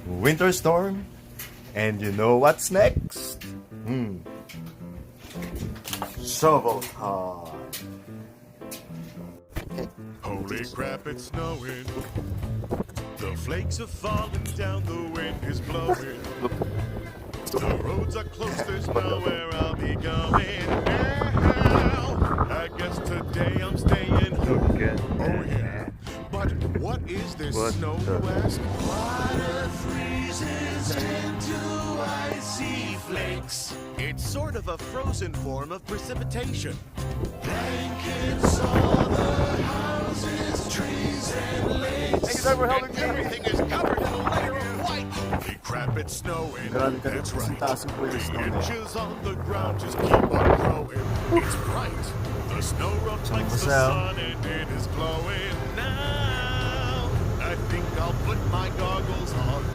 winter storm, and you know what's next? Shovel time. Holy crap, it's snowing. The flakes are falling down, the wind is blowing. The roads are closed, there's nowhere I'll be going now. I guess today I'm staying home. Oh yeah. But what is this snow, you ask? Water freezes into icy flakes. It's sort of a frozen form of precipitation. Blankets all the houses, trees and lakes. And everything is covered in a layer of white. Holy crap, it's snowing. That's right. 3 inches on the ground just keep on growing. It's bright. The snow reflects the sun and it is glowing now. I think I'll put my goggles on.